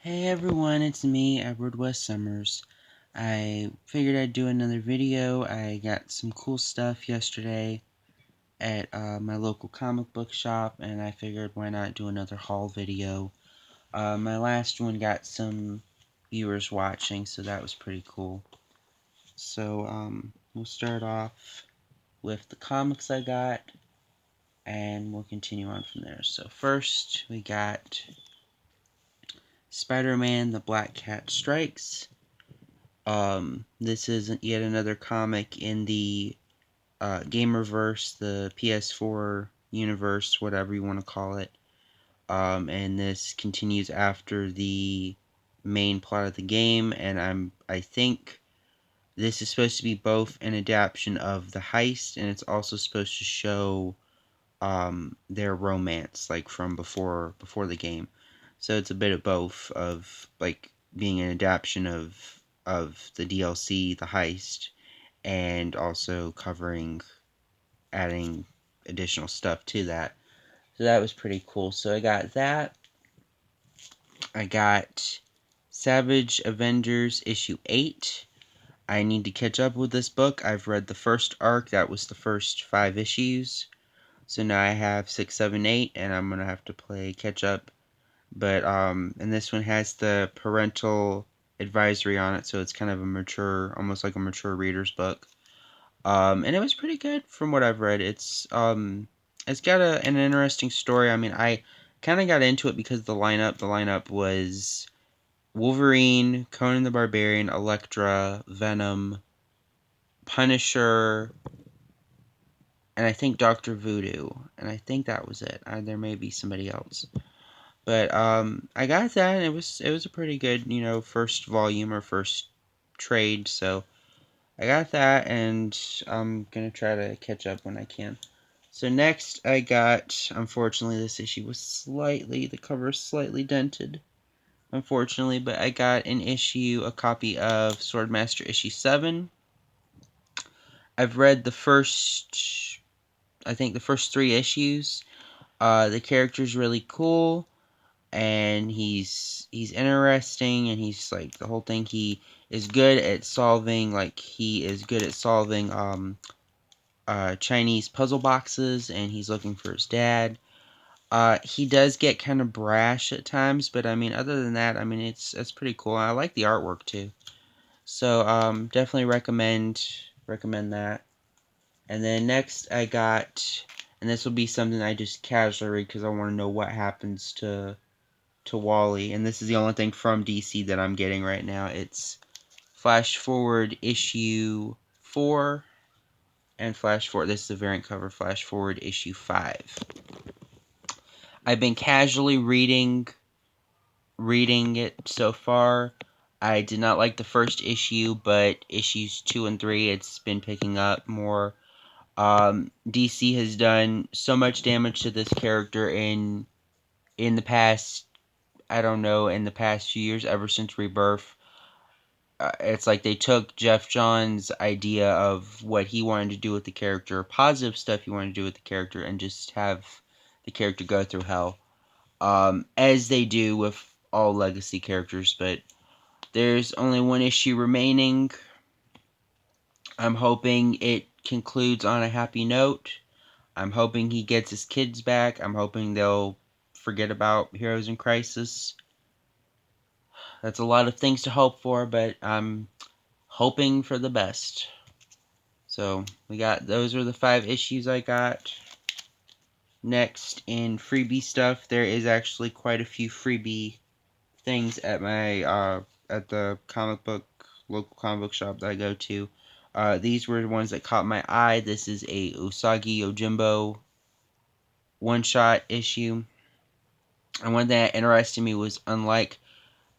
Hey everyone, it's me, Edward West Summers. I figured I'd do another video. I got some cool stuff yesterday at my local comic book shop, and I figured why not do another haul video. My last one got some viewers watching, so that was pretty cool. So, we'll start off with the comics I got, and we'll continue on from there. So first, we got Spider-Man: The Black Cat Strikes. This is yet another comic in the Gamerverse, the PS4 universe, whatever you want to call it. And this continues after the main plot of the game, and I think this is supposed to be both an adaptation of the heist, and it's also supposed to show their romance, like from before the game. So it's a bit of both, of like being an adaptation of the DLC, the heist, and also covering adding additional stuff to that. So that was pretty cool. So I got that. I got Savage Avengers issue 8. I need to catch up with this book. I've read the first arc. That was the first 5 issues. So now I have 6, 7, 8, and I'm gonna have to play catch up. But and this one has the parental advisory on it, so it's kind of a mature, almost like a mature reader's book. And it was pretty good from what I've read. It's got an interesting story. I mean, I kind of got into it because of the lineup. The lineup was Wolverine, Conan the Barbarian, Elektra, Venom, Punisher, and I think Doctor Voodoo, and I think that was it. There may be somebody else, but I got that, and it was a pretty good, first volume or first trade. So I got that, and I'm gonna try to catch up when I can. So next, I got. Unfortunately, this issue was the cover is slightly dented. Unfortunately, but I got a copy of Swordmaster issue 7. I've read I think the first 3 issues. The character's really cool, and he's interesting, and he's like the whole thing. He is good at solving, Chinese puzzle boxes, and he's looking for his dad. He does get kind of brash at times, but I mean, other than that, I mean, it's pretty cool. I like the artwork too, so definitely recommend that. And then next I got, and this will be something I just casually read because I want to know what happens to Wally, and this is the only thing from DC that I'm getting right now. It's Flash Forward issue 4 and Flash Forward. This is the variant cover. Flash Forward issue 5. I've been casually reading it so far. I did not like the first issue, but issues 2 and 3, it's been picking up more. DC has done so much damage to this character in the past, I don't know, in the past few years, ever since Rebirth. It's like they took Jeff Johns' idea of what he wanted to do with the character, positive stuff he wanted to do with the character, and just have the character go through hell. As they do with all legacy characters, but there's only one issue remaining. I'm hoping it concludes on a happy note. I'm hoping he gets his kids back. I'm hoping they'll forget about Heroes in Crisis. That's a lot of things to hope for, but I'm hoping for the best. So, those are the 5 issues I got. Next, in freebie stuff, there is actually quite a few freebie things at my at the local comic book shop that I go to. These were the ones that caught my eye. This is a Usagi Yojimbo one-shot issue. And one thing that interested me was, unlike,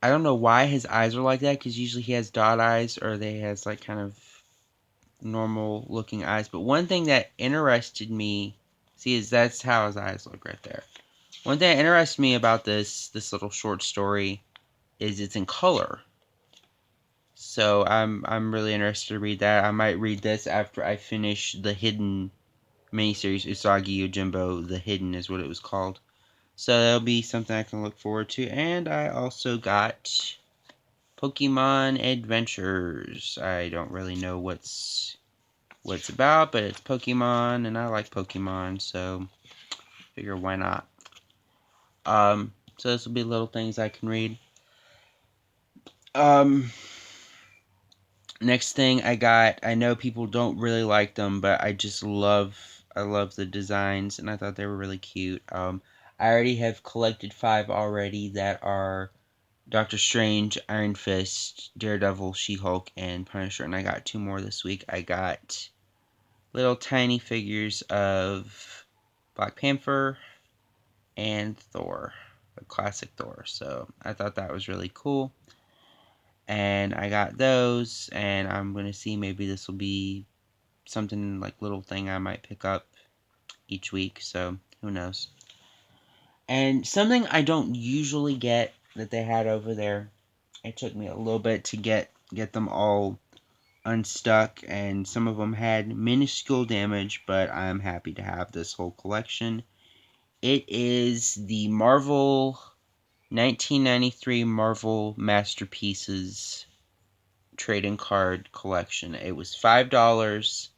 I don't know why his eyes are like that, because usually he has dot eyes, or they has like kind of normal looking eyes. But one thing that interested me, is that's how his eyes look right there. One thing that interested me about this little short story is it's in color. So I'm really interested to read that. I might read this after I finish the Hidden miniseries. Usagi Yojimbo, The Hidden is what it was called. So that'll be something I can look forward to. And I also got Pokemon Adventures. I don't really know what's about, but it's Pokemon, and I like Pokemon, so figure why not. So this will be little things I can read. Next thing I got, I know people don't really like them, but I love the designs, and I thought they were really cute. I already have collected 5 already that are Doctor Strange, Iron Fist, Daredevil, She-Hulk, and Punisher, and I got 2 more this week. I got little tiny figures of Black Panther and Thor, a classic Thor. So I thought that was really cool. And I got those, and I'm going to see maybe this will be something like little thing I might pick up each week. So who knows. And something I don't usually get that they had over there. It took me a little bit to get them all unstuck, and some of them had minuscule damage, but I'm happy to have this whole collection. It is the Marvel 1993 Marvel Masterpieces trading card collection. It was $5,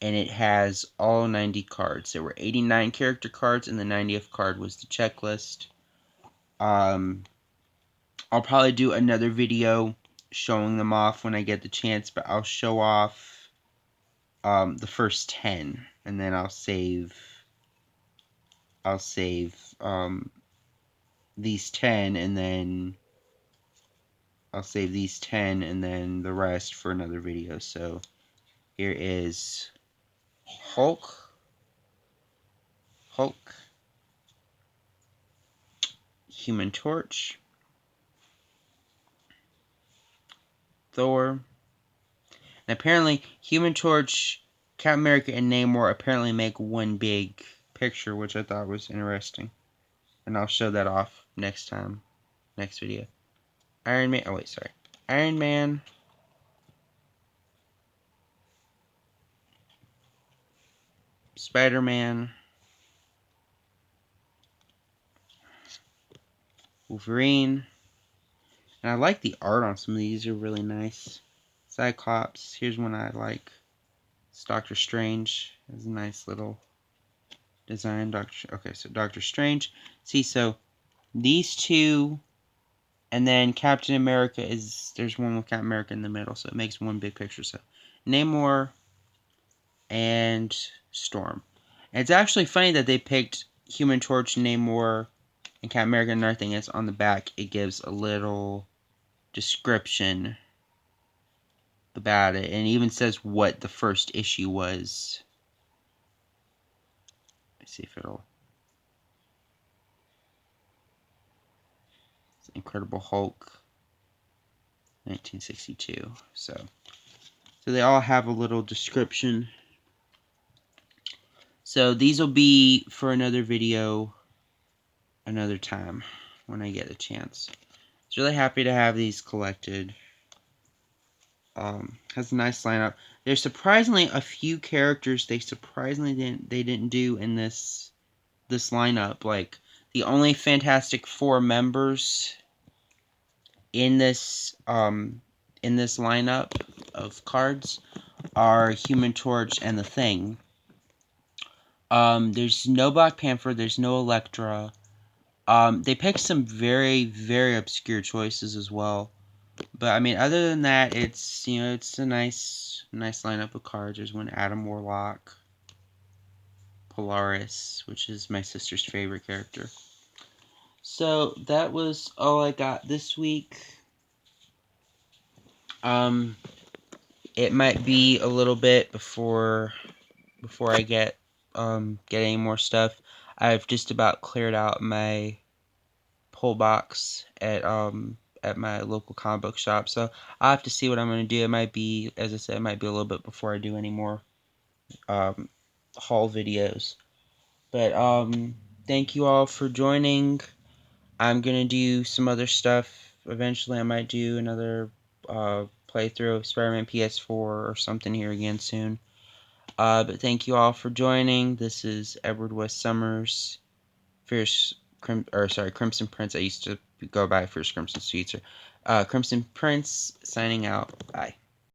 and it has all 90 cards. There were 89 character cards, and the 90th card was the checklist. I'll probably do another video showing them off when I get the chance, but I'll show off the first 10, and then I'll save these 10, and then I'll save these 10 and then the rest for another video. So here is Hulk, Human Torch, Thor, and apparently Human Torch, Captain America, and Namor apparently make one big picture, which I thought was interesting. And I'll show that off next video. Iron Man, Iron Man, Spider-Man, Wolverine, and I like the art on some of these, are really nice. Cyclops, here's one I like. It's Doctor Strange. It's a nice little design. So Doctor Strange. See, so these two, and then Captain America there's one with Captain America in the middle, so it makes one big picture. So Namor and Storm. And it's actually funny that they picked Human Torch, Namor, and Captain America, and everything is on the back. It gives a little description about it, and it even says what the first issue was. Let's see if it'll. It's Incredible Hulk, 1962. So they all have a little description. So these will be for another video, another time, when I get a chance. I was really happy to have these collected. Has a nice lineup. There's surprisingly a few characters they didn't do in this lineup. Like the only Fantastic Four members in this lineup of cards are Human Torch and the Thing. There's no Black Panther. There's no Elektra. They picked some very, very obscure choices as well. But I mean, other than that, it's it's a nice lineup of cards. There's one Adam Warlock, Polaris, which is my sister's favorite character. So that was all I got this week. It might be a little bit before I get any more stuff. I've just about cleared out my pull box at my local comic book shop, so I'll have to see what I'm going to do. It might be, as I said, it might be a little bit before I do any more haul videos. But thank you all for joining. I'm going to do some other stuff. Eventually I might do another playthrough of Spider-Man PS4 or something here again soon. But thank you all for joining. This is Edward West Summers, Fierce Crimson Prince. I used to go by First Crimson Suites. Crimson Prince signing out. Bye.